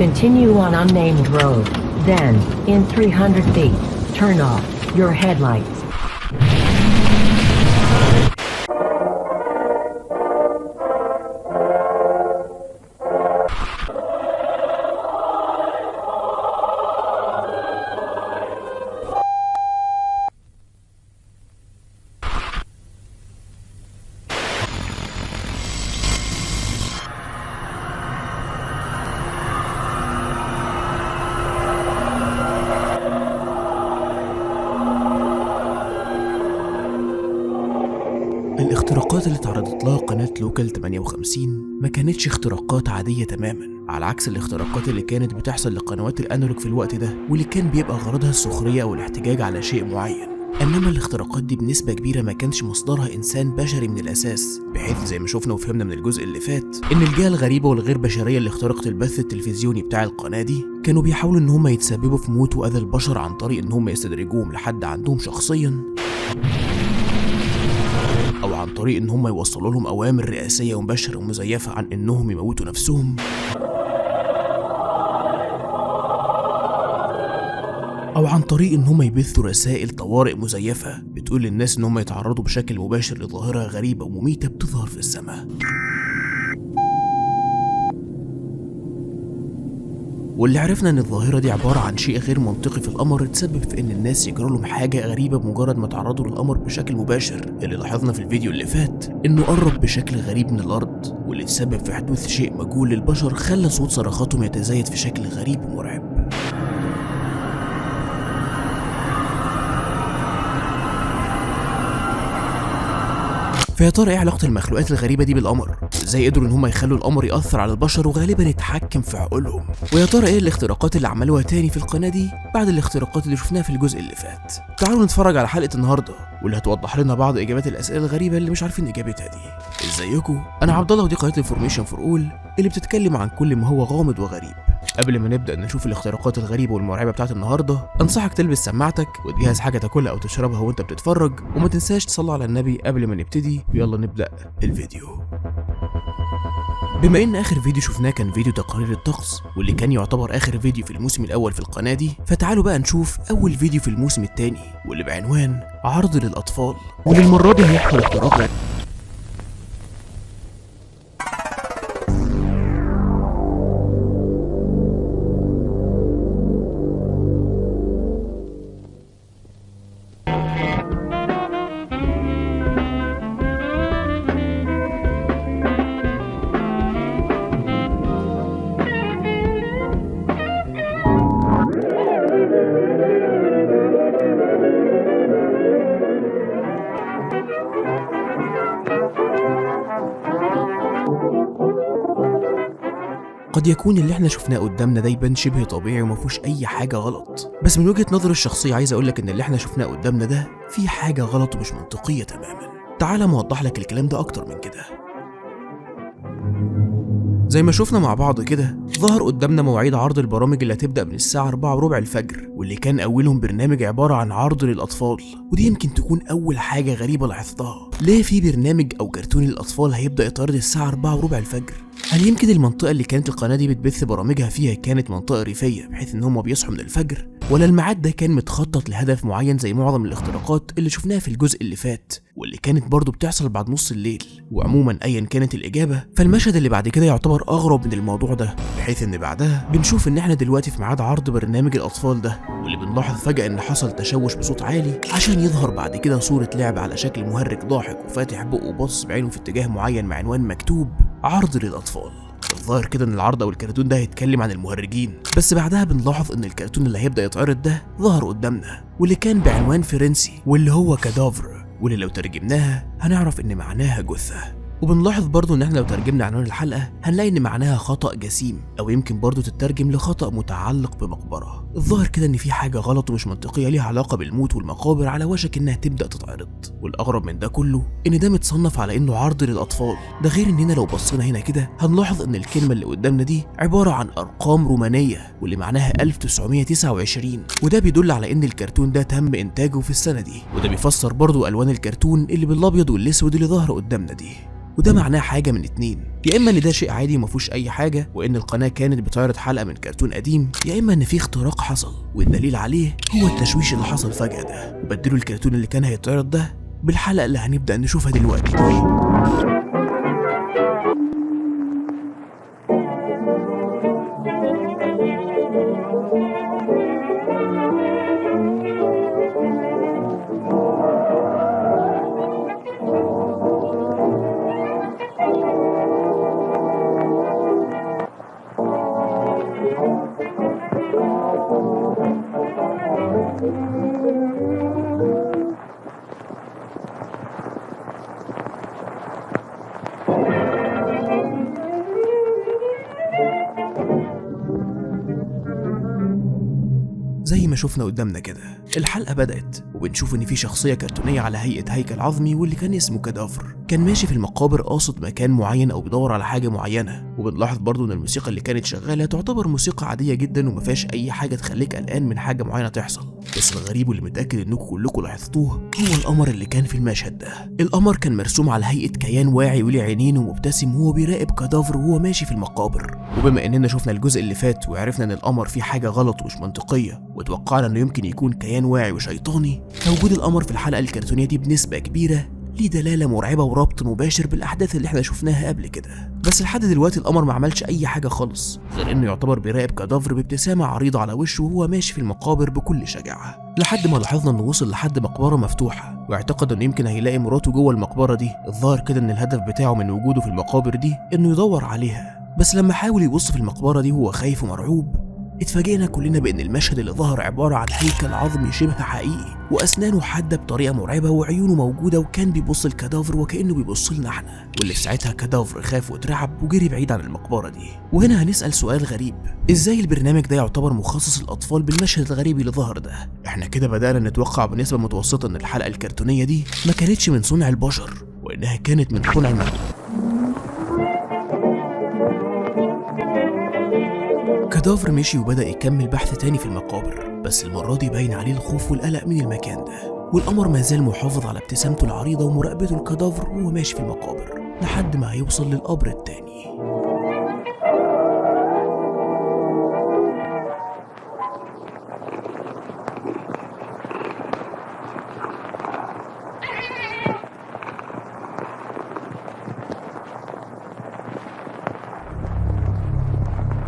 Continue on unnamed road. Then, in 300 feet, turn off your headlights. الاختراقات اللي تعرضت لها قناة لوكال 58 ما كانتش اختراقات عادية تماما، على عكس الاختراقات اللي كانت بتحصل لقنوات الانالوج في الوقت ده، واللي كان بيبقى غرضها السخرية او الاحتجاج على شيء معين. انما الاختراقات دي بنسبة كبيرة ما كانش مصدرها انسان بشري من الاساس، بحيث زي ما شفنا وفهمنا من الجزء اللي فات ان الجهة الغريبة والغير بشرية اللي اخترقت البث التلفزيوني بتاع القناة دي كانوا بيحاولوا ان هم يتسببوا في موت واذى البشر عن طريق ان هم يستدرجوهم لحد عندهم شخصيا، أو عن طريق إن هم يوصلوا لهم أوامر رئاسية ومباشرة ومزيفة عن إنهم يموتوا نفسهم، أو عن طريق إن هم يبثوا رسائل طوارئ مزيفة بتقول للناس إن هم يتعرضوا بشكل مباشر لظاهرة غريبة ومميتة بتظهر في السماء. واللي عرفنا ان الظاهرة دي عبارة عن شيء غير منطقي في القمر تسبب في ان الناس يجرى لهم حاجة غريبة بمجرد ما تعرضوا للقمر بشكل مباشر، اللي لاحظنا في الفيديو اللي فات انه قرب بشكل غريب من الارض، واللي تسبب في حدوث شيء مجهول للبشر خلى صوت صرخاتهم يتزايد في شكل غريب ومرعب. فيا ترى ايه علاقة المخلوقات الغريبة دي بالقمر؟ ازاي قدروا ان هم يخلوا القمر يأثر على البشر وغالبا يتحكم في عقولهم؟ ويا ترى ايه الاختراقات اللي عملوها تاني في القناة دي بعد الاختراقات اللي شفناها في الجزء اللي فات؟ تعالوا نتفرج على حلقة النهاردة واللي هتوضح لنا بعض اجابات الاسئلة الغريبة اللي مش عارفين اجابتها دي. ازيكم؟ انا عبد الله ودي قناة انفورميشن فور اول اللي بتتكلم عن كل ما هو غامض وغريب. قبل ما نبدأ نشوف الاختراقات الغريبة والمرعبة بتاعت النهاردة، انصحك تلبس سماعتك وتجهز حاجة تاكلها او تشربها وانت بتتفرج، وما تنساش تصلي على النبي قبل ما نبتدي. يلا نبدأ الفيديو. بما ان اخر فيديو شفناه كان فيديو تقارير الطقس، واللي كان يعتبر اخر فيديو في الموسم الاول في القناة دي، فتعالوا بقى نشوف اول فيديو في الموسم الثاني واللي بعنوان عرض للاطفال. وللمرة دي هيحصل اختراق. قد يكون اللي احنا شفناه قدامنا ده يبان شبه طبيعي ومفيهوش اي حاجه غلط، بس من وجهه نظري الشخصيه عايز اقولك ان اللي احنا شفناه قدامنا ده فيه حاجه غلط ومش منطقيه تماما. تعال موضح لك الكلام ده اكتر من كده. زي ما شفنا مع بعض كده، ظهر قدامنا مواعيد عرض البرامج اللي هتبدأ من الساعة 4:15 الفجر، واللي كان أولهم برنامج عبارة عن عرض للأطفال. ودي يمكن تكون أول حاجة غريبة لاحظتها، ليه في برنامج أو كرتون للأطفال هيبدأ يتعرض الساعة 4:15 الفجر؟ هل يمكن المنطقة اللي كانت القناة دي بتبث برامجها فيها كانت منطقة ريفية بحيث إن هم بيصحوا من الفجر؟ ولا الميعاد ده كان متخطط لهدف معين زي معظم الاختراقات اللي شفناها في الجزء اللي فات، واللي كانت برضو بتحصل بعد نص الليل؟ وعموما ايا كانت الاجابه، فالمشهد اللي بعد كده يعتبر اغرب من الموضوع ده، بحيث ان بعدها بنشوف ان احنا دلوقتي في ميعاد عرض برنامج الاطفال ده، واللي بنلاحظ فجاه ان حصل تشوش بصوت عالي عشان يظهر بعد كده صوره لعب على شكل مهرج ضاحك وفاتح بقه وباصص بعينه في اتجاه معين مع عنوان مكتوب عرض للاطفال. الظاهر كده ان العرض او الكرتون ده هيتكلم عن المهرجين، بس بعدها بنلاحظ ان الكرتون اللي هيبدا يتعرض ده ظهر قدامنا، واللي كان بعنوان فرنسي واللي هو كادافر، واللي لو ترجمناها هنعرف ان معناها جثة. وبنلاحظ برضو ان احنا لو ترجمنا عنوان الحلقة هنلاقي ان معناها خطأ جسيم، او يمكن برضو تترجم لخطأ متعلق بمقبرة. الظاهر كده ان في حاجة غلط ومش منطقية ليها علاقة بالموت والمقابر على وشك انها تبدأ تتعرض. والاغرب من ده كله ان ده متصنف على انه عرض للاطفال، ده غير اننا لو بصينا هنا كده هنلاحظ ان الكلمة اللي قدامنا دي عبارة عن ارقام رومانية واللي معناها 1929، وده بيدل على ان الكرتون ده تم انتاجه في السنة دي. وده بيفسر برضو الوان الكرتون اللي بالابيض والاسود اللي ظاهرة قدامنا دي. وده معناه حاجة من اتنين، يا اما ان ده شيء عادي ومفيهوش اي حاجة وان القناة كانت بتعرض حلقة من كرتون قديم، يا اما ان في اختراق حصل والدليل عليه هو التشويش اللي حصل فجأة ده، وبدلوا الكرتون اللي كان هيتعرض ده بالحلقة اللي هنبدأ نشوفها دلوقتي دي. زي ما شفنا قدامنا كده الحلقة بدأت وبنشوف ان في شخصية كرتونية على هيئة هيكل عظمي واللي كان اسمه كادافر، كان ماشي في المقابر قاصد مكان معين او بيدور على حاجة معينة. وبنلاحظ برضو ان الموسيقى اللي كانت شغالة تعتبر موسيقى عادية جدا ومفيهاش اي حاجة تخليك قلقان من حاجة معينة تحصل. بس الغريب واللي متأكد انكم كلكم لاحظتوه هو القمر اللي كان في المشهد ده. القمر كان مرسوم على هيئة كيان واعي وليه عينين ومبتسم وهو بيراقب كادافر وهو ماشي في المقابر. وبما اننا شفنا الجزء اللي فات وعرفنا ان القمر فيه حاجة غلط ومش منطقية وتوقعنا انه يمكن يكون كيان واعي وشيطاني، فوجود القمر في الحلقة الكرتونية دي بنسبة كبيرة ليه دلالة مرعبة وربط مباشر بالأحداث اللي احنا شفناها قبل كده. بس لحد دلوقتي القمر ما عملش أي حاجة خالص غير إنه يعتبر بيراقب كادافر بابتسامة عريضة على وشه وهو ماشي في المقابر بكل شجاعة، لحد ما لاحظنا إنه وصل لحد مقبرة مفتوحة واعتقد إنه يمكن هيلاقي مراته جوه المقبرة دي. الظاهر كده إن الهدف بتاعه من وجوده في المقابر دي إنه يدور عليها. بس لما حاول يبص في المقبرة دي وهو خايف ومرعوب اتفاجئنا كلنا بان المشهد اللي ظهر عبارة عن هيكل عظمي شبه حقيقي واسنانه حادة بطريقة مرعبة وعيونه موجودة وكان بيبص لكادافر وكأنه بيبص لنا احنا. واللي في ساعتها كادافر خاف واترعب وجري بعيد عن المقبرة دي. وهنا هنسأل سؤال غريب، ازاي البرنامج ده يعتبر مخصص للاطفال بالمشهد الغريب اللي ظهر ده؟ احنا كده بدأنا نتوقع بنسبة متوسطة ان الحلقة الكرتونية دي ما كانتش من صنع البشر وانها كانت من صنع المخلوق. كادافر مشي وبدأ يكمل بحث تاني في المقابر، بس المرة دي باين عليه الخوف والقلق من المكان ده. والقمر ما زال محافظ على ابتسامته العريضة ومراقبته لكادافر وهو ماشي في المقابر لحد ما هيوصل للقبر التاني.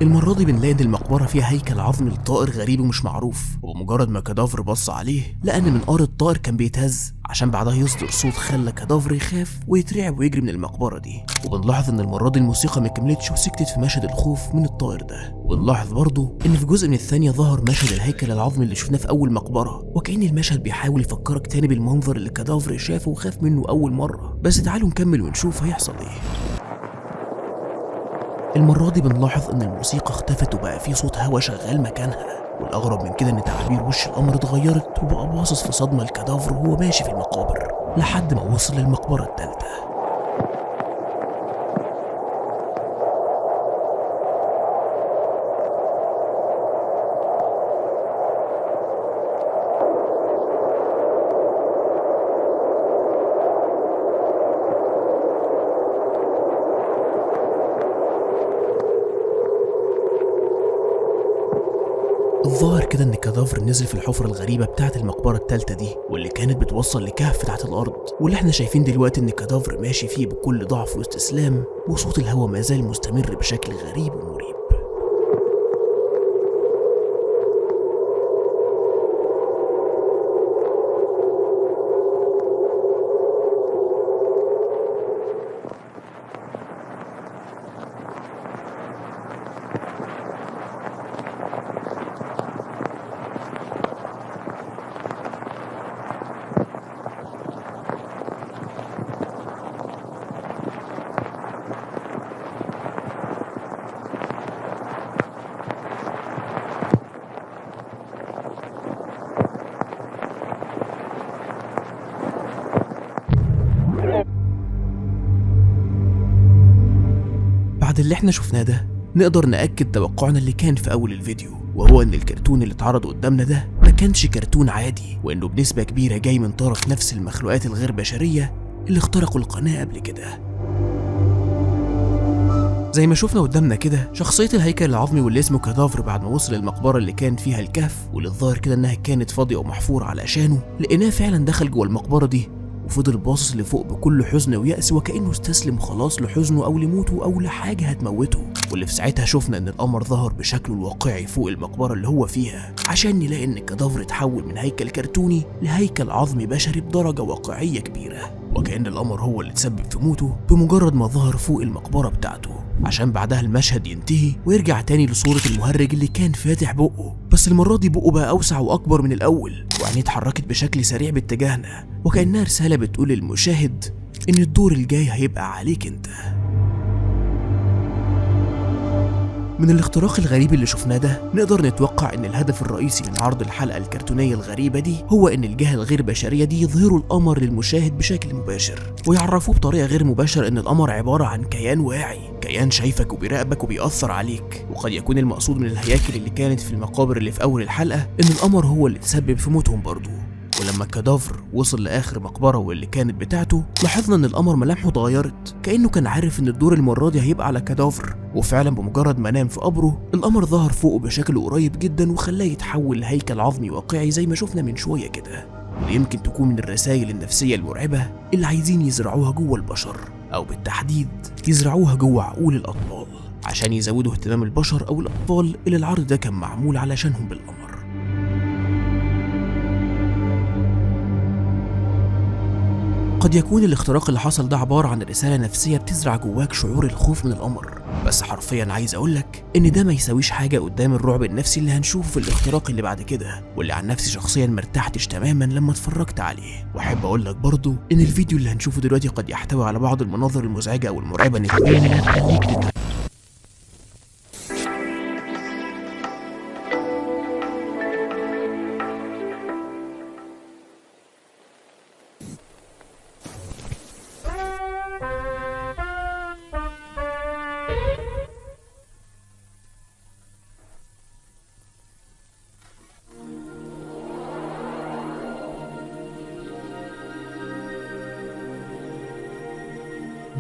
المرة دي بنلاقي ان المقبرة فيها هيكل عظمي لطائر غريب ومش معروف، وبمجرد ما كادافر بص عليه لقى ان منقار الطائر كان بيتهز عشان بعدها يصدر صوت خلى كادافر يخاف ويترعب ويجري من المقبرة دي. وبنلاحظ ان المرة دي الموسيقى ما كملتش وسكتت في مشهد الخوف من الطائر ده. وبنلاحظ برضو ان في جزء من الثانية ظهر مشهد الهيكل العظمي اللي شفناه في اول مقبرة، وكأن المشهد بيحاول يفكرك تاني بالمنظر اللي كادافر شافه وخاف منه اول مرة. بس تعالوا نكمل ونشوف هيحصل ايه. المرة دي بنلاحظ ان الموسيقى اختفت وبقى في صوت هوا شغال مكانها، والاغرب من كده ان تعابير وش القمر اتغيرت وبقى باصص في صدمة لكادافر وهو ماشي في المقابر لحد ما وصل للمقبرة الثالثة. الظاهر كده ان كادافر نزل في الحفرة الغريبة بتاعت المقبرة الثالثة دي واللي كانت بتوصل لكهف تحت الارض، واللي احنا شايفين دلوقتي ان كادافر ماشي فيه بكل ضعف واستسلام، وصوت الهواء ما زال مستمر بشكل غريب ومريب. بعد اللي احنا شفناه ده نقدر نأكد توقعنا اللي كان في أول الفيديو، وهو إن الكرتون اللي اتعرض قدامنا ده ما كانش كرتون عادي، وإنه بنسبة كبيرة جاي من طرف نفس المخلوقات الغير بشرية اللي اخترقوا القناة قبل كده. زي ما شفنا قدامنا كده شخصية الهيكل العظمي واللي اسمه كادافر بعد ما وصل المقبرة اللي كان فيها الكهف واللي الظاهر كده انها كانت فاضية ومحفورة علشانه، لقيناه فعلا دخل جوه المقبرة دي وفضل باصص لفوق بكل حزن ويأس وكأنه استسلم خلاص لحزنه أو لموته أو لحاجة هتموته. واللي في ساعتها شفنا إن القمر ظهر بشكله الواقعي فوق المقبرة اللي هو فيها عشان نلاقي إن كادافر اتحول من هيكل كرتوني لهيكل عظمي بشري بدرجة واقعية كبيرة، وكأن القمر هو اللي تسبب في موته بمجرد ما ظهر فوق المقبرة بتاعته، عشان بعدها المشهد ينتهي ويرجع تاني لصورة المهرج اللي كان فاتح بقه، بس المرة دي بقه بقى أوسع وأكبر من الأول وعينيه اتحركت بشكل سريع باتجاهنا وكأنها رسالة بتقول للمشاهد إن الدور الجاي هيبقى عليك أنت. من الاختراق الغريب اللي شفناه ده نقدر نتوقع ان الهدف الرئيسي من عرض الحلقة الكرتونية الغريبة دي هو ان الجهة الغير بشرية دي يظهروا القمر للمشاهد بشكل مباشر ويعرفوه بطريقة غير مباشرة ان القمر عبارة عن كيان واعي، كيان شايفك وبيراقبك وبيأثر عليك. وقد يكون المقصود من الهياكل اللي كانت في المقابر اللي في اول الحلقة ان القمر هو اللي تسبب في موتهم برضه. ولما كادافر وصل لاخر مقبره واللي كانت بتاعته لاحظنا ان القمر ملامحه اتغيرت كانه كان عارف ان الدور المره دي هيبقى على كادافر، وفعلا بمجرد ما نام في قبره القمر ظهر فوقه بشكل قريب جدا وخلاه يتحول لهيكل عظمي واقعي زي ما شفنا من شويه كده. ودي يمكن تكون من الرسائل النفسيه المرعبه اللي عايزين يزرعوها جوه البشر، او بالتحديد يزرعوها جوه عقول الاطفال عشان يزودوا اهتمام البشر او الاطفال اللي العرض ده كان معمول علشانهم بالقمر. قد يكون الاختراق اللي حصل ده عبارة عن رسالة نفسية بتزرع جواك شعور الخوف من القمر، بس حرفيا عايز اقولك ان ده ما يساويش حاجة قدام الرعب النفسي اللي هنشوفه في الاختراق اللي بعد كده، واللي عن نفسي شخصيا مرتحتش تماما لما اتفرجت عليه. واحب اقولك برضو ان الفيديو اللي هنشوفه دلوقتي قد يحتوي على بعض المناظر المزعجة او المرعبة نسبيا اللي هتخليك تتعب.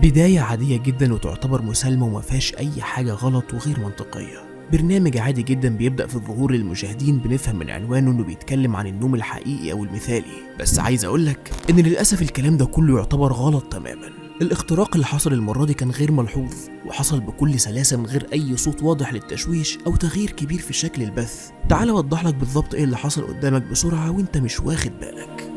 بداية عادية جدا وتعتبر مسالمة وما فيهاش أي حاجة غلط وغير منطقية. برنامج عادي جدا بيبدأ في الظهور للمشاهدين بنفهم من عنوانه إنه بيتكلم عن النوم الحقيقي أو المثالي، بس عايز أقولك إن للأسف الكلام ده كله يعتبر غلط تماما. الاختراق اللي حصل المرة دي كان غير ملحوظ وحصل بكل سلاسة من غير أي صوت واضح للتشويش أو تغيير كبير في شكل البث. تعال أوضح لك بالظبط إيه اللي حصل قدامك بسرعة وإنت مش واخد بالك.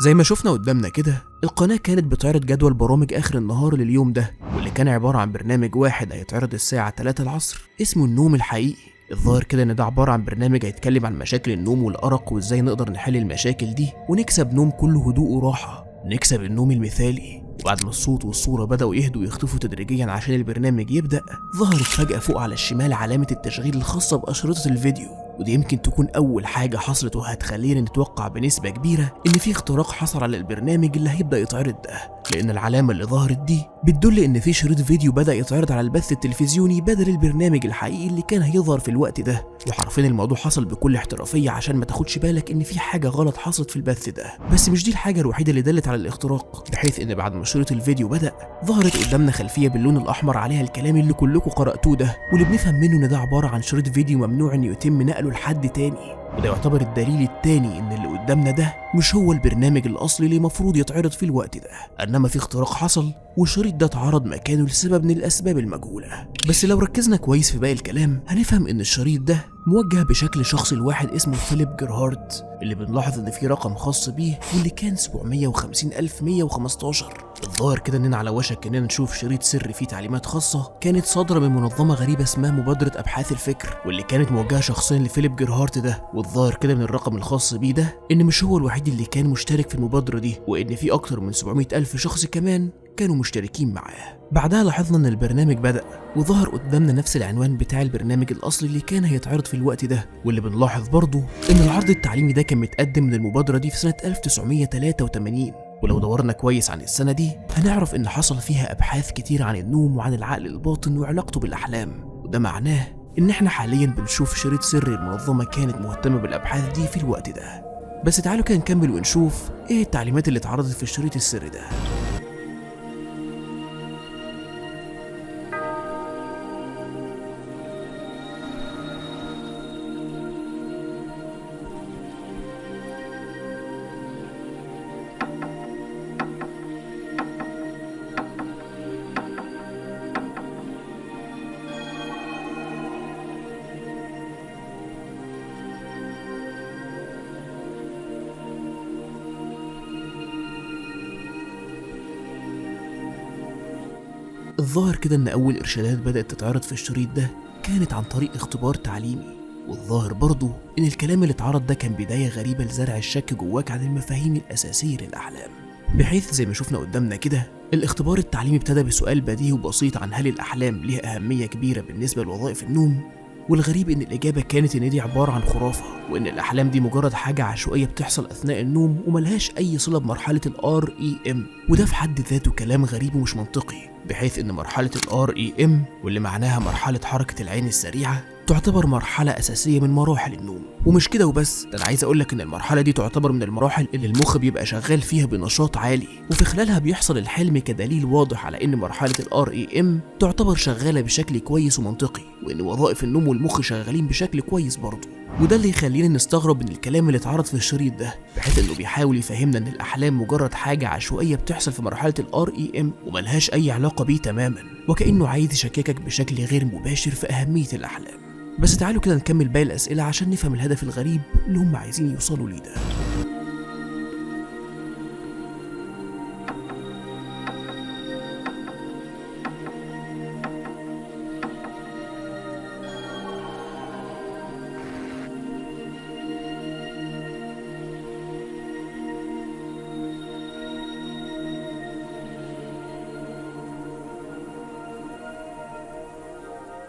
زي ما شفنا قدامنا كده القناة كانت بتعرض جدول برامج آخر النهار لليوم ده، واللي كان عبارة عن برنامج واحد هيتعرض الساعة 3 العصر اسمه النوم الحقيقي. الظاهر كده ان ده عبارة عن برنامج هيتكلم عن مشاكل النوم والأرق وازاي نقدر نحل المشاكل دي ونكسب نوم كله هدوء وراحة، نكسب النوم المثالي. وبعد ما الصوت والصورة بدأوا يهدوا ويختفوا تدريجيا عشان البرنامج يبدأ، ظهرت فجأة فوق على الشمال علامة التشغيل الخاصة بأشرطة الفيديو، ودي يمكن تكون أول حاجة حصلت وهتخلينا نتوقع بنسبة كبيرة إن في اختراق حصل على البرنامج اللي هيبدأ يتعرض ده، لأن العلامة اللي ظهرت دي بتدل إن في شريط فيديو بدأ يتعرض على البث التلفزيوني بدل البرنامج الحقيقي اللي كان هيظهر في الوقت ده. وحرفيا الموضوع حصل بكل احترافية عشان ما تاخدش بالك إن في حاجة غلط حصلت في البث ده، بس مش دي الحاجة الوحيدة اللي دلت على الاختراق، بحيث إن بعد ما شريط الفيديو بدأ ظهرت قدامنا خلفية باللون الأحمر عليها الكلام اللي كلكم قرأتوه ده، واللي بنفهم منه إن ده عبارة عن شريط فيديو ممنوع إن يتم نقله لحد تاني. وده يعتبر الدليل التاني ان اللي قدامنا ده مش هو البرنامج الاصلي اللي المفروض يتعرض في الوقت ده، انما في اختراق حصل والشريط ده اتعرض مكانه لسبب من الاسباب المجهوله. بس لو ركزنا كويس في باقي الكلام هنفهم ان الشريط ده موجه بشكل شخصي لواحد اسمه فيليب جيرهارت، اللي بنلاحظ ان في رقم خاص بيه واللي كان 750115. الظاهر كده اننا على وشك اننا نشوف شريط سري فيه تعليمات خاصه كانت صادره من منظمه غريبه اسمها مبادره ابحاث الفكر، واللي كانت موجهه شخصيا لفيليب جيرهارت ده. والظاهر كده من الرقم الخاص بيه ده ان مش هو الوحيد اللي كان مشترك في المبادره دي، وان في اكتر من 700,000 شخص كمان كانوا مشتركين معاه. بعدها لاحظنا ان البرنامج بدأ وظهر قدامنا نفس العنوان بتاع البرنامج الاصلي اللي كان هيتعرض في الوقت ده، واللي بنلاحظ برضه ان العرض التعليمي ده كان متقدم من المبادرة دي في سنة 1983. ولو دورنا كويس عن السنة دي هنعرف ان حصل فيها ابحاث كتير عن النوم وعن العقل الباطن وعلاقته بالاحلام، وده معناه ان احنا حاليا بنشوف شريط سري المنظمة كانت مهتمة بالابحاث دي في الوقت ده. بس تعالوا كده نكمل ونشوف ايه التعليمات اللي اتعرضت في الشريط السري ده. الظاهر كده إن أول إرشادات بدأت تتعرض في الشريط ده كانت عن طريق اختبار تعليمي، والظاهر برضه إن الكلام اللي اتعرض ده كان بداية غريبة لزرع الشك جواك عن المفاهيم الأساسية للأحلام، بحيث زي ما شفنا قدامنا كده الاختبار التعليمي ابتدى بسؤال بديهي وبسيط عن هل الأحلام ليها أهمية كبيرة بالنسبة لوظائف النوم، والغريب إن الإجابة كانت إن دي عبارة عن خرافة، وإن الأحلام دي مجرد حاجة عشوائية بتحصل أثناء النوم وملهاش أي صلة بمرحلة ال REM، وده في حد ذاته كلام غريب ومش منطقي، بحيث إن مرحلة ال REM واللي معناها مرحلة حركة العين السريعة تعتبر مرحلة أساسية من مراحل النوم. ومش كده وبس، ده أنا عايز أقولك إن المرحلة دي تعتبر من المراحل اللي المخ بيبقى شغال فيها بنشاط عالي، وفي خلالها بيحصل الحلم كدليل واضح على إن مرحلة ال REM تعتبر شغالة بشكل كويس ومنطقي، وإن وظائف النوم والمخ شغالين بشكل كويس برضه. وده اللي يخلينا نستغرب من الكلام اللي اتعرض في الشريط ده، بحيث إنه بيحاول يفهمنا إن الأحلام مجرد حاجة عشوائية بتحصل في مرحلة ال REM وملهاش أي علاقة بيه تماما، وكأنه عايز يشككك بشكل غير مباشر في أهمية الأحلام. بس تعالوا كده نكمل باقي الأسئلة عشان نفهم الهدف الغريب اللي هم عايزين يوصلوا ليه ده.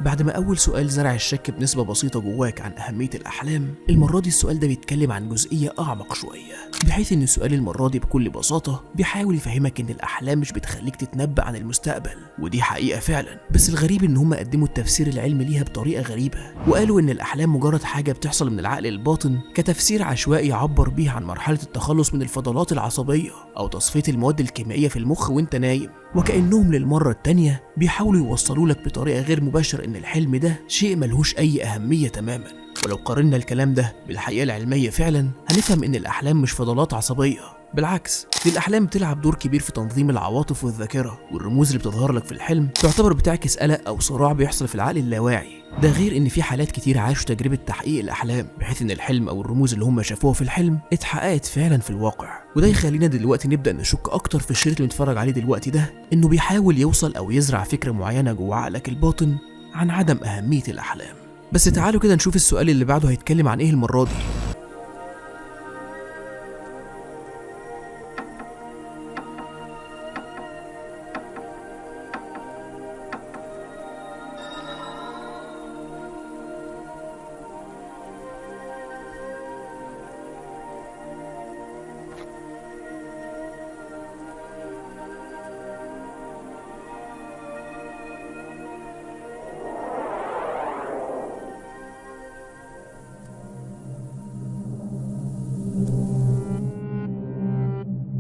بعد ما أول سؤال زرع الشك بنسبة بسيطة جواك عن أهمية الأحلام، المرة دي السؤال ده بيتكلم عن جزئية أعمق شوية، بحيث إن السؤال المرة دي بكل بساطة بيحاول يفهمك إن الأحلام مش بتخليك تتنبأ عن المستقبل، ودي حقيقة فعلا، بس الغريب إن هم قدموا التفسير العلمي ليها بطريقة غريبة، وقالوا إن الأحلام مجرد حاجة بتحصل من العقل الباطن كتفسير عشوائي يعبر بيه عن مرحلة التخلص من الفضلات العصبية أو تصفية المواد الكيميائية في المخ وإنت نايم، وكأنهم للمرة التانية بيحاولوا يوصلوا لك بطريقة غير مباشرة إن الحلم ده شيء ملهوش أي أهمية تماما. ولو قارنا الكلام ده بالحقيقة العلمية فعلا هنفهم إن الأحلام مش فضلات عصبية، بالعكس دي الأحلام بتلعب دور كبير في تنظيم العواطف والذاكرة، والرموز اللي بتظهر لك في الحلم تعتبر بتعكس قلق أو صراع بيحصل في العقل اللاواعي. ده غير إن في حالات كتير عاشوا تجربة تحقيق الأحلام، بحيث إن الحلم أو الرموز اللي هم شافوها في الحلم اتحققت فعلا في الواقع. وده يخلينا دلوقتي نبدأ نشك أكتر في الشريط اللي بنتفرج عليه دلوقتي ده، إنه بيحاول يوصل أو يزرع فكرة معينة جوه عقلك الباطن عن عدم أهمية الأحلام. بس تعالوا كده نشوف السؤال اللي بعده هيتكلم عن إيه المرة دي.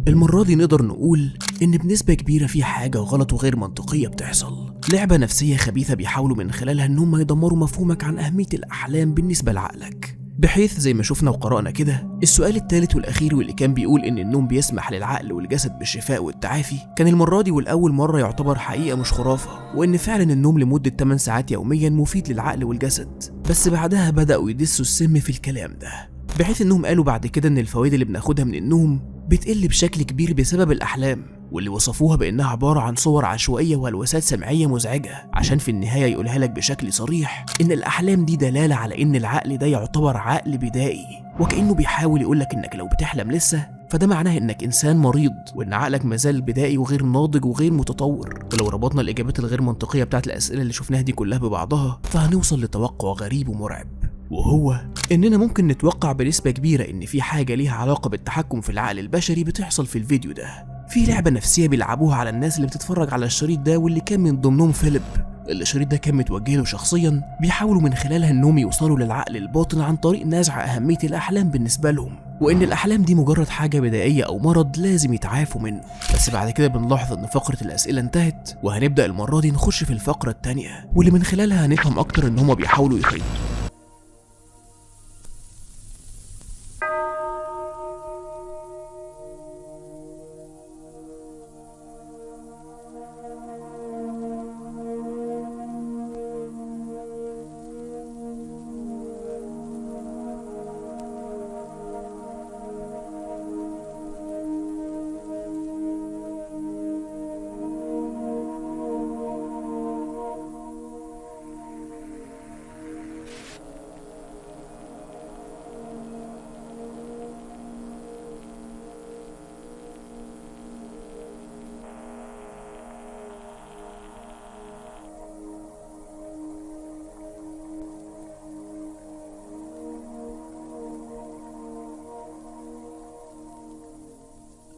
المرة دي نقدر نقول إن بنسبة كبيرة في حاجة غلط وغير منطقية بتحصل، لعبة نفسية خبيثة بيحاولوا من خلالها إن هم يدمروا مفهومك عن أهمية الأحلام بالنسبة لعقلك، بحيث زي ما شفنا وقرأنا كده السؤال الثالث والأخير واللي كان بيقول إن النوم بيسمح للعقل والجسد بالشفاء والتعافي كان المرة دي والأول مرة يعتبر حقيقة مش خرافة، وإن فعلا النوم لمدة 8 ساعات يوميا مفيد للعقل والجسد. بس بعدها بدأوا يدسوا السم في الكلام ده، بحيث إنهم قالوا بعد كده إن الفوائد اللي بناخدها من النوم بتقل بشكل كبير بسبب الأحلام، واللي وصفوها بأنها عبارة عن صور عشوائية وهلوسات سمعية مزعجة، عشان في النهاية يقولها لك بشكل صريح إن الأحلام دي دلالة على إن العقل ده يعتبر عقل بدائي، وكأنه بيحاول يقولك إنك لو بتحلم لسه فده معناه إنك إنسان مريض، وإن عقلك مازال بدائي وغير ناضج وغير متطور. ولو ربطنا الإجابات الغير منطقية بتاعت الأسئلة اللي شفناها دي كلها ببعضها فهنوصل لتوقع غريب ومرعب، وهو إننا ممكن نتوقع بنسبة كبيرة إن في حاجة ليها علاقة بالتحكم في العقل البشري بتحصل في الفيديو ده. في لعبة نفسية بيلعبوها على الناس اللي بتتفرج على الشريط ده، واللي كان من ضمنهم فيليب. الشريط ده كان متوجه له شخصيا، بيحاولوا من خلالها إنهم يوصلوا للعقل الباطن عن طريق نزع أهمية الأحلام بالنسبة لهم، وإن الأحلام دي مجرد حاجة بدائية أو مرض لازم يتعافوا منه. بس بعد كده بنلاحظ إن فقرة الأسئلة انتهت، وهنبدأ المرة دي نخش في الفقرة التانية، واللي من خلالها هنفهم أكتر إن هما بيحاولوا يخيطوا.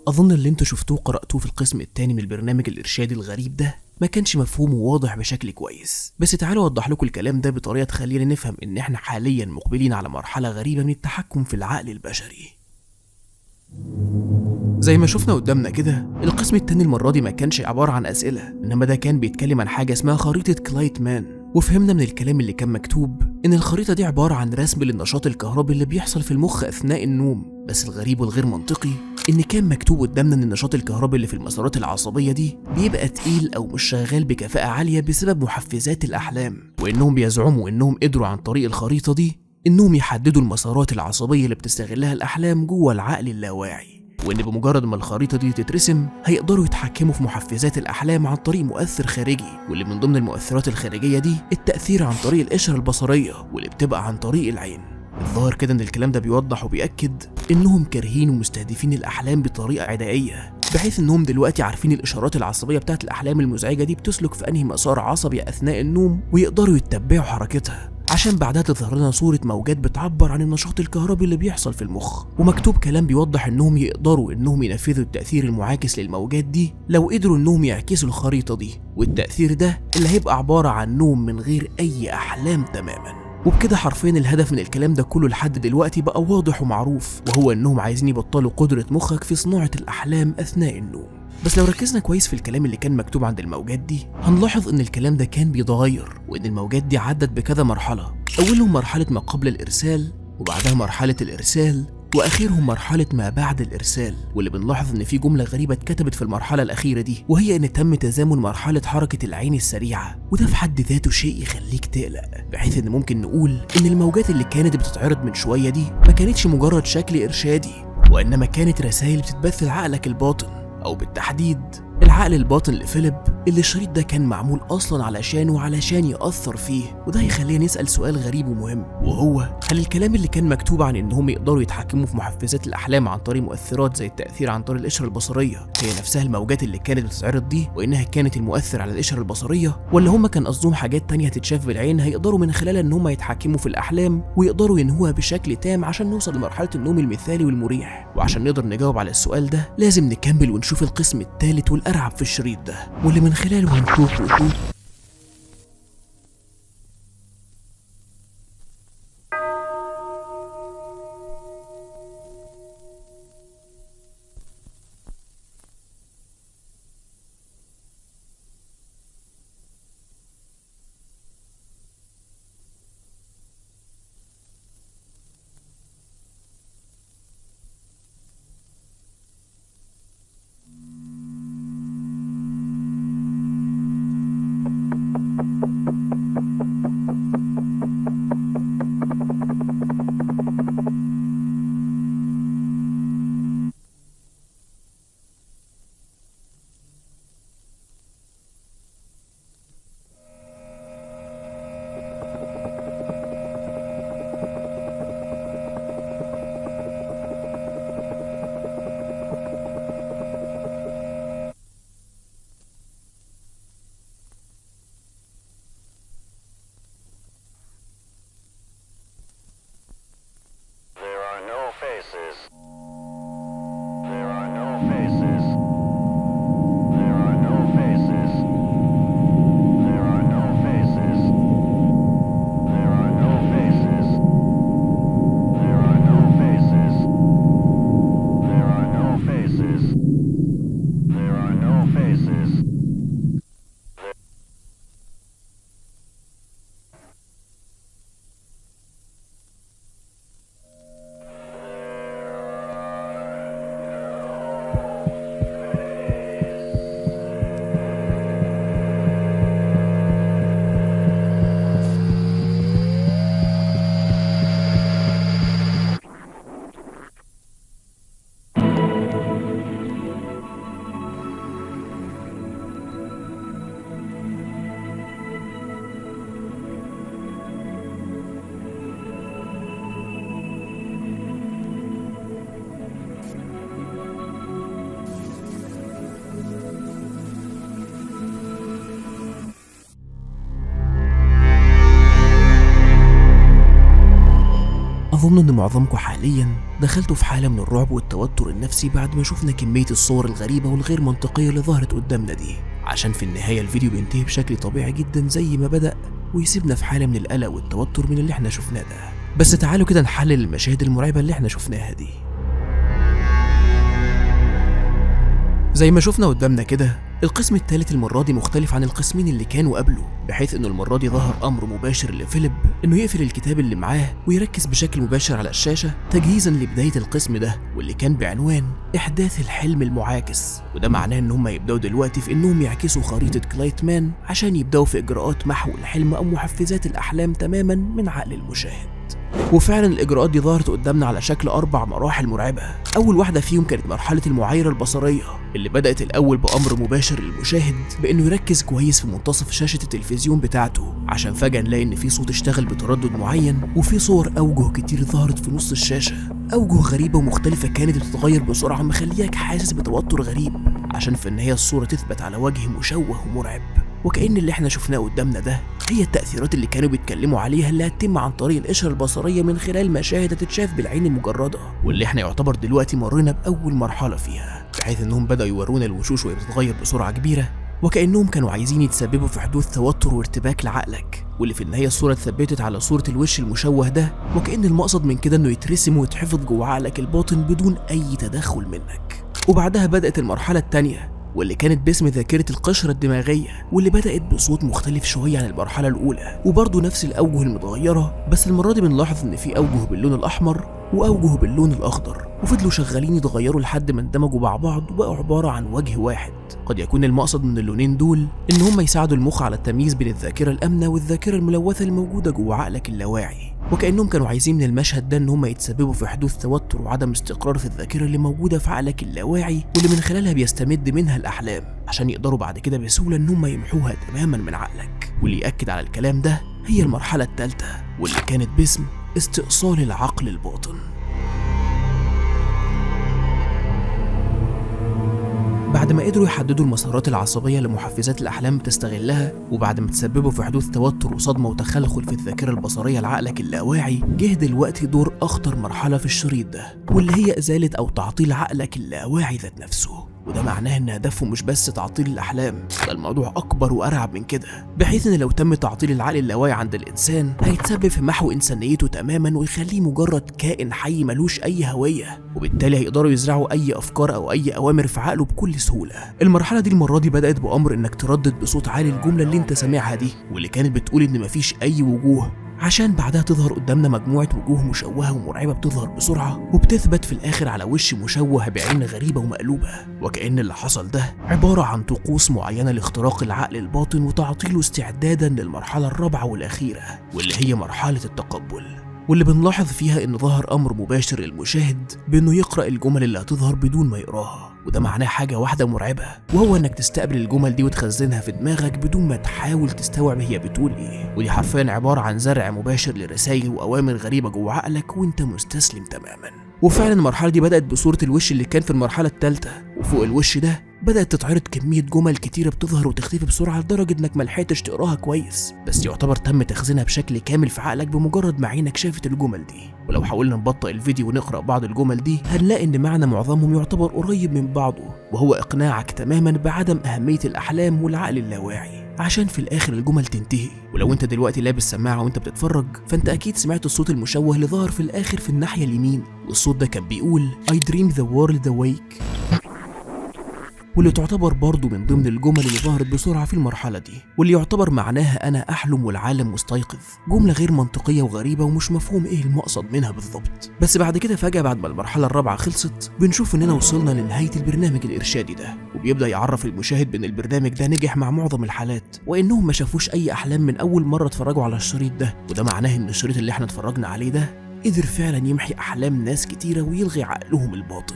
أظن اللي انتوا شفتوه قرأتوه في القسم التاني من البرنامج الإرشادي الغريب ده ما كانش مفهوم وواضح بشكل كويس، بس تعالوا أوضح لكم الكلام ده بطريقة تخلينا نفهم إن إحنا حاليا مقبلين على مرحلة غريبة من التحكم في العقل البشري. زي ما شفنا قدامنا كده، القسم التاني المرة دي ما كانش عبارة عن أسئلة، إنما ده كان بيتكلم عن حاجة اسمها خريطة كلايتمان. وفهمنا من الكلام اللي كان مكتوب إن الخريطة دي عبارة عن رسم للنشاط الكهربي اللي بيحصل في المخ أثناء النوم. بس الغريب والغير منطقي إن كان مكتوب قدامنا إن النشاط الكهربي اللي في المسارات العصبية دي بيبقى تقيل أو مش شغال بكفاءة عالية بسبب محفزات الأحلام، وإنهم بيزعموا إنهم قدروا عن طريق الخريطة دي إنهم يحددوا المسارات العصبية اللي بتستغلها الأحلام جوه العقل اللاواعي، وإن بمجرد ما الخريطة دي تترسم هيقدروا يتحكموا في محفزات الأحلام عن طريق مؤثر خارجي، واللي من ضمن المؤثرات الخارجية دي التأثير عن طريق القشرة البصرية واللي بتبقى عن طريق العين. الظاهر كده إن الكلام ده بيوضح وبيأكد إنهم كارهين ومستهدفين الأحلام بطريقة عدائية، بحيث إنهم دلوقتي عارفين الإشارات العصبية بتاعت الأحلام المزعجة دي بتسلك في أنهي مسار عصبي أثناء النوم، ويقدروا يتبعوا حركتها عشان بعدها تظهر لنا صورة موجات بتعبر عن النشاط الكهربي اللي بيحصل في المخ. ومكتوب كلام بيوضح انهم يقدروا انهم ينفذوا التأثير المعاكس للموجات دي لو قدروا انهم يعكسوا الخريطة دي، والتأثير ده اللي هيبقى عبارة عن نوم من غير اي احلام تماما. وبكده حرفيا الهدف من الكلام ده كله لحد دلوقتي بقى واضح ومعروف، وهو انهم عايزين يبطلوا قدرة مخك في صناعة الاحلام اثناء النوم. بس لو ركزنا كويس في الكلام اللي كان مكتوب عند الموجات دي هنلاحظ ان الكلام ده كان بيتغير، وان الموجات دي عدت بكذا مرحلة، اولهم مرحلة ما قبل الارسال، وبعدها مرحلة الارسال، واخرهم مرحلة ما بعد الارسال. واللي بنلاحظ ان في جملة غريبة اتكتبت في المرحلة الاخيرة دي، وهي ان تم تزامن مرحلة حركة العين السريعة، وده في حد ذاته شيء يخليك تقلق، بحيث ان ممكن نقول ان الموجات اللي كانت بتتعرض من شوية دي ما كانتش مجرد شكل ارشادي، وانما كانت رسائل بتتبث لعقلك الباطن، او بالتحديد العقل الباطن لفيليب اللي الشريط ده كان معمول اصلا علشان يأثر فيه. وده هيخلينا نسأل سؤال غريب ومهم، وهو هل الكلام اللي كان مكتوب عن انهم يقدروا يتحكموا في محفزات الاحلام عن طريق مؤثرات زي التأثير عن طريق القشرة البصرية هي نفسها الموجات اللي كانت بتتعرض دي، وانها كانت المؤثر على القشرة البصرية، ولا هم كان قصدهم حاجات تانية تتشاف بالعين هيقدروا من خلالها ان هم يتحكموا في الاحلام ويقدروا ينهوها بشكل تام عشان نوصل لمرحلة النوم المثالي والمريح؟ وعشان نقدر نجاوب على السؤال ده لازم نكمل ونشوف القسم الثالث والأرعب في الشريط ده، واللي من خلاله هنشوف وشوف أظن إن معظمكم حاليا دخلتوا في حالة من الرعب والتوتر النفسي بعد ما شفنا كمية الصور الغريبة والغير منطقية اللي ظهرت قدامنا دي، عشان في النهاية الفيديو بينتهي بشكل طبيعي جدا زي ما بدأ ويسيبنا في حالة من القلق والتوتر من اللي احنا شفناه ده. بس تعالوا كده نحلل المشاهد المرعبة اللي احنا شفناها دي. زي ما شفنا قدامنا كده، القسم الثالث المرة دي مختلف عن القسمين اللي كانوا قبله، بحيث انه المرة دي ظهر امر مباشر لفيليب انه يقفل الكتاب اللي معاه ويركز بشكل مباشر على الشاشة تجهيزا لبداية القسم ده، واللي كان بعنوان احداث الحلم المعاكس. وده معناه ان هم يبداوا دلوقتي في انهم يعكسوا خريطة كلايتمان عشان يبداوا في اجراءات محو الحلم او محفزات الاحلام تماما من عقل المشاهد. وفعلا الاجراءات دي ظهرت قدامنا على شكل 4 مراحل مرعبة. اول واحدة فيهم كانت مرحلة المعايرة البصرية، اللي بدأت الاول بامر مباشر للمشاهد بانه يركز كويس في منتصف شاشة التلفزيون بتاعته، عشان فجأة نلاقي ان في صوت اشتغل بتردد معين وفي صور اوجه كتير ظهرت في نص الشاشة، اوجه غريبة ومختلفة كانت بتتغير بسرعة مخلياك حاسس بتوتر غريب، عشان في النهاية الصورة تثبت على وجه مشوه ومرعب. وكأن اللي احنا شفناه قدامنا ده هي التأثيرات اللي كانوا بيتكلموا عليها اللي هتتم عن طريق القشرة البصرية من خلال مشاهد هتتشاف بالعين المجردة، واللي احنا يعتبر دلوقتي مرينا بأول مرحلة فيها، بحيث انهم بدأوا يورونا الوشوش وهي بتتغير بسرعة كبيرة، وكأنهم كانوا عايزين يتسببوا في حدوث توتر وارتباك لعقلك، واللي في النهاية الصورة اتثبتت على صورة الوش المشوه ده، وكأن المقصد من كده انه يترسم ويتحفظ جوه عقلك الباطن بدون أي تدخل منك. وبعدها بدأت المرحلة الثانية، واللي كانت باسم ذاكرة القشرة الدماغية، واللي بدأت بصوت مختلف شوية عن المرحلة الأولى، وبرضه نفس الأوجه المتغيرة، بس المرة دي بنلاحظ إن في أوجه باللون الأحمر وأوجه باللون الأخضر، وفضلوا شغالين يتغيروا لحد ما اندمجوا مع بعض وبقوا عبارة عن وجه واحد. قد يكون المقصد من اللونين دول إن هم يساعدوا المخ على التمييز بين الذاكرة الآمنة والذاكرة الملوثة الموجودة جوه عقلك اللاواعي، وكأنهم كانوا عايزين من المشهد ده ان هم يتسببوا في حدوث توتر وعدم استقرار في الذاكرة اللي موجودة في عقلك اللاواعي، واللي من خلالها بيستمد منها الأحلام، عشان يقدروا بعد كده بسهولة ان هم يمحوها تماما من عقلك. واللي يأكد على الكلام ده هي المرحلة الثالثة، واللي كانت باسم استئصال العقل الباطن. بعد ما قدروا يحددوا المسارات العصبية اللي محفزات الأحلام بتستغلها، وبعد ما تسببوا في حدوث توتر وصدمة وتخلخل في الذاكرة البصرية لعقلك اللاواعي، جه دلوقتي دور أخطر مرحلة في الشريط ده، واللي هي إزالة أو تعطيل عقلك اللاواعي ذات نفسه. وده معناه ان هدفهم مش بس تعطيل الاحلام، ده الموضوع اكبر وارعب من كده، بحيث ان لو تم تعطيل العقل اللاواعي عند الانسان هيتسبب في محو انسانيته تماما ويخليه مجرد كائن حي ملوش اي هويه، وبالتالي هيقدروا يزرعوا اي افكار او اي اوامر في عقله بكل سهوله. المرحله دي المره دي بدات بامر انك تردد بصوت عالي الجمله اللي انت سامعها دي، واللي كانت بتقول ان مفيش اي وجوه، عشان بعدها تظهر قدامنا مجموعة وجوه مشوهة ومرعبة بتظهر بسرعة وبتثبت في الآخر على وش مشوه بعين غريبة ومقلوبة، وكأن اللي حصل ده عبارة عن طقوس معينة لاختراق العقل الباطن وتعطيله استعدادا للمرحلة الرابعة والأخيرة، واللي هي مرحلة التقبل، واللي بنلاحظ فيها إن ظهر أمر مباشر للمشاهد بإنه يقرأ الجمل اللي هتظهر بدون ما يقراها. وده معناه حاجة واحدة مرعبة، وهو انك تستقبل الجمل دي وتخزنها في دماغك بدون ما تحاول تستوعب هي بتقول ايه، ودي حرفيا عبارة عن زرع مباشر لرسائل واوامر غريبة جوه عقلك وانت مستسلم تماما. وفعلا المرحلة دي بدأت بصورة الوش اللي كان في المرحلة الثالثة، وفوق الوش ده بدأت تتعرض كمية جمل كتيرة بتظهر وتختفي بسرعة لدرجة انك ملحقتش تقراها كويس، بس يعتبر تم تخزينها بشكل كامل في عقلك بمجرد ما عينك شافت الجمل دي. ولو حاولنا نبطئ الفيديو ونقرأ بعض الجمل دي هنلاقي ان معنى معظمهم يعتبر قريب من بعضه، وهو اقناعك تماما بعدم اهمية الاحلام والعقل اللاواعي، عشان في الاخر الجمل تنتهي. ولو انت دلوقتي لابس سماعة وانت بتتفرج فانت اكيد سمعت الصوت المشوه اللي ظهر في الاخر في الناحية اليمين، والصوت ده كان بيقول I dream the world awake، واللي تعتبر برضه من ضمن الجمل اللي ظهرت بسرعة في المرحلة دي، واللي يعتبر معناها أنا أحلم والعالم مستيقظ. جملة غير منطقية وغريبة ومش مفهوم إيه المقصد منها بالضبط. بس بعد كده فجأة بعد ما المرحلة الرابعة خلصت بنشوف إننا وصلنا لنهاية البرنامج الإرشادي ده، وبيبدأ يعرف المشاهد بإن البرنامج ده نجح مع معظم الحالات، وإنهم ما شافوش أي أحلام من أول مرة اتفرجوا على الشريط ده. وده معناه إن الشريط اللي احنا اتفرجنا عليه ده قدر فعلا يمحي أحلام ناس كتيرة ويلغي عقلهم الباطن،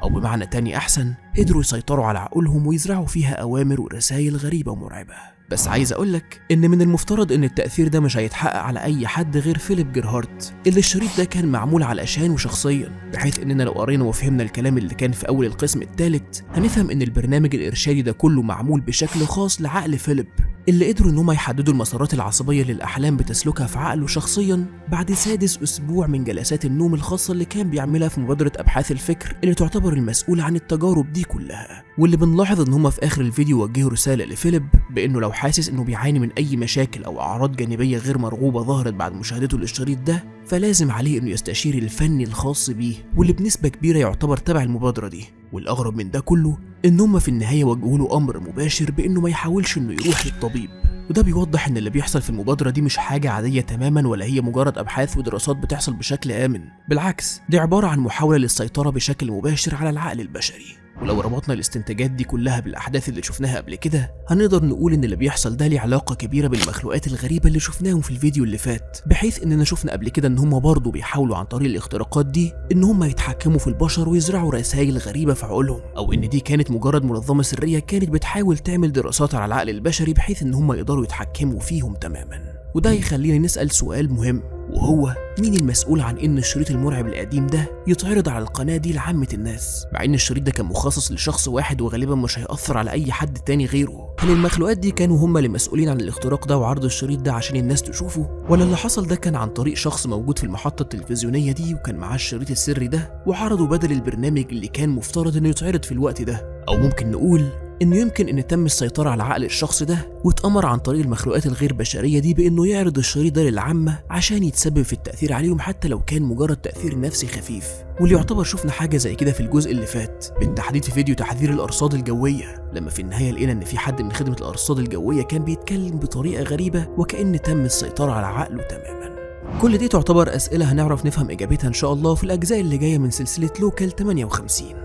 أو بمعنى تاني أحسن قدروا يسيطروا على عقولهم ويزرعوا فيها أوامر ورسائل غريبة ومرعبة. بس عايز أقولك إن من المفترض إن التأثير ده مش هيتحقق على أي حد غير فيليب جيرهارت، اللي الشريط ده كان معمول علشانه شخصيا، بحيث إننا لو قرينا وفهمنا الكلام اللي كان في أول القسم الثالث هنفهم إن البرنامج الإرشادي ده كله معمول بشكل خاص لعقل فيليب، اللي قدروا ان هم يحددوا المسارات العصبية اللي الأحلام بتسلكها في عقله شخصيا بعد 6 أسبوع من جلسات النوم الخاصة اللي كان بيعملها في مبادرة أبحاث الفكر اللي تعتبر المسؤولة عن التجارب دي كلها. واللي بنلاحظ ان هم في آخر الفيديو وجهوا رسالة لفيليب بأنه لو حاسس انه بيعاني من أي مشاكل أو أعراض جانبية غير مرغوبة ظهرت بعد مشاهدته للشريط ده، فلازم عليه انه يستشير الفني الخاص بيه واللي بنسبة كبيرة يعتبر تبع المبادرة دي. والأغرب من ده كله ان هم في النهاية وجهوا له أمر مباشر بأنه ما يحاولش انه يروح للطبيب. وده بيوضح ان اللي بيحصل في المبادرة دي مش حاجة عادية تماما ولا هي مجرد أبحاث ودراسات بتحصل بشكل آمن، بالعكس دي عبارة عن محاولة للسيطرة بشكل مباشر على العقل البشري. ولو ربطنا الاستنتاجات دي كلها بالأحداث اللي شفناها قبل كده هنقدر نقول ان اللي بيحصل ده ليه علاقة كبيرة بالمخلوقات الغريبة اللي شفناهم في الفيديو اللي فات، بحيث اننا شفنا قبل كده ان هم برضه بيحاولوا عن طريق الاختراقات دي ان هم يتحكموا في البشر ويزرعوا رسائل غريبة في عقولهم، او ان دي كانت مجرد منظمة سرية كانت بتحاول تعمل دراسات على العقل البشري بحيث ان هم يقدروا يتحكموا فيهم تماما. وده يخلينا نسأل سؤال مهم، وهو مين المسؤول عن ان الشريط المرعب القديم ده يتعرض على القناة دي لعامة الناس، مع ان الشريط ده كان مخصص لشخص واحد وغالبا مش هيأثر على اي حد تاني غيره؟ هل المخلوقات دي كانوا هم اللي مسؤولين عن الاختراق ده وعرض الشريط ده عشان الناس تشوفه، ولا اللي حصل ده كان عن طريق شخص موجود في المحطة التلفزيونية دي وكان معاه الشريط السري ده وعرضه بدل البرنامج اللي كان مفترض انه يتعرض في الوقت ده؟ او ممكن نقول انه يمكن ان تم السيطرة على عقل الشخص ده واتأمر عن طريق المخلوقات الغير بشرية دي بانه يعرض الشريط ده للعامة عشان يتسبب في التأثير عليهم حتى لو كان مجرد تأثير نفسي خفيف. واللي يعتبر شفنا حاجة زي كده في الجزء اللي فات، بالتحديد في فيديو تحذير الأرصاد الجوية، لما في النهاية لقينا ان في حد من خدمة الأرصاد الجوية كان بيتكلم بطريقة غريبة وكأن تم السيطرة على عقله تماما. كل دي تعتبر أسئلة هنعرف نفهم إجابتها إن شاء الله في الأجزاء اللي جاية من سلسلة لوكال 58.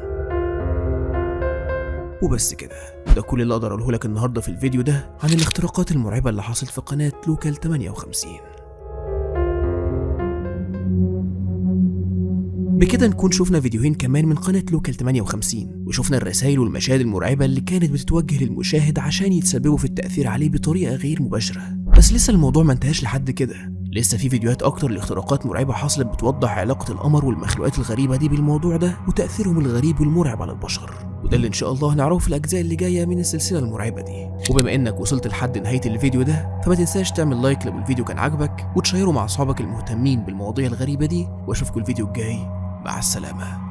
وبس كده، ده كل اللي اقدر اقوله لك النهارده في الفيديو ده عن الاختراقات المرعبه اللي حصلت في قناه لوكال 58. بكده نكون شفنا فيديوهين كمان من قناه لوكال 58 وشفنا الرسائل والمشاهد المرعبه اللي كانت بتتوجه للمشاهد عشان يتسببوا في التاثير عليه بطريقه غير مباشره. بس لسه الموضوع ما انتهاش لحد كده، لسه في فيديوهات اكتر لاختراقات مرعبه حصلت بتوضح علاقه القمر والمخلوقات الغريبه دي بالموضوع ده وتاثيرهم الغريب والمرعب على البشر، وده اللي ان شاء الله هنعرفه في الاجزاء اللي جايه من السلسله المرعبه دي. وبما انك وصلت لحد نهايه الفيديو ده فما تنساش تعمل لايك لو الفيديو كان عجبك وتشيره مع اصحابك المهتمين بالمواضيع الغريبه دي، واشوفكم الفيديو الجاي. مع السلامه.